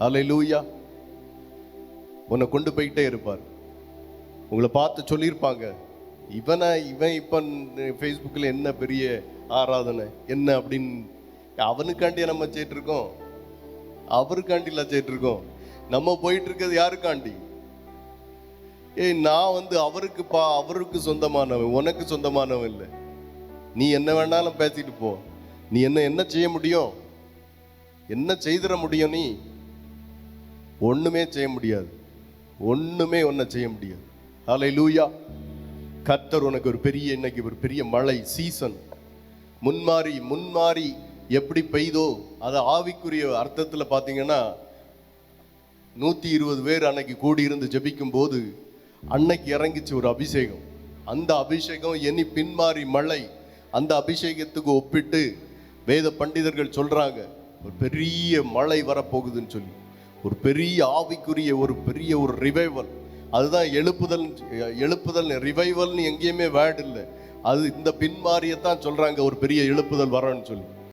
அல்லேலூயா. உன்னை கொண்டு போயிட்டே இருப்பார். உங்களை பார்த்து சொல்லியிருப்பாங்க, இவன் இப்போ ஃபேஸ்புக்கில் என்ன பெரிய ஆராதனை என்ன அப்படின்னு. அவனுக்காண்டியே நம்ம செய்யிட்டு அவருக்காண்டிலாம் செய்யிட்டு நம்ம போயிட்டு இருக்கிறது யாருக்காண்டி? நான் அவருக்கு சொந்தமானவன், உனக்கு சொந்தமானவன் இல்லை. நீ என்ன வேணாலும் பேசிட்டு போ. நீ என்ன செய்ய முடியும்? என்ன செய்திட முடியும்? நீ ஒண்ணுமே செய்ய முடியாது. ஒண்ணுமே ஒன்ன செய்ய முடியாது. ஹல்லேலூயா. கர்த்தர் உனக்கு இன்னைக்கு ஒரு பெரிய மழை சீசன் முன்மாறி எப்படி பெய்தோ அது ஆவிக்குரிய அர்த்தத்தில் பார்த்தீங்கன்னா 120 பேர் அன்னைக்கு கூடியிருந்து ஜெபிக்கும் போது அன்னைக்கு இறங்கிச்சு ஒரு அபிஷேகம். அந்த அபிஷேகம் இனி பின்மாறி மழை. அந்த அபிஷேகத்துக்கு ஒப்பிட்டு வேத பண்டிதர்கள் சொல்றாங்க, ஒரு பெரிய மழை வரப்போகுதுன்னு சொல்லி, ஒரு பெரிய ஆவிக்குரிய ஒரு ரிவைவல். அதுதான் எழுப்புதல் ரிவைவல்னு எங்கேயுமே வேர்டு இல்லை. அது இந்த பின்மாரியத்தான் சொல்றாங்க, ஒரு பெரிய எழுப்புதல் வரணும்னு சொல்லி.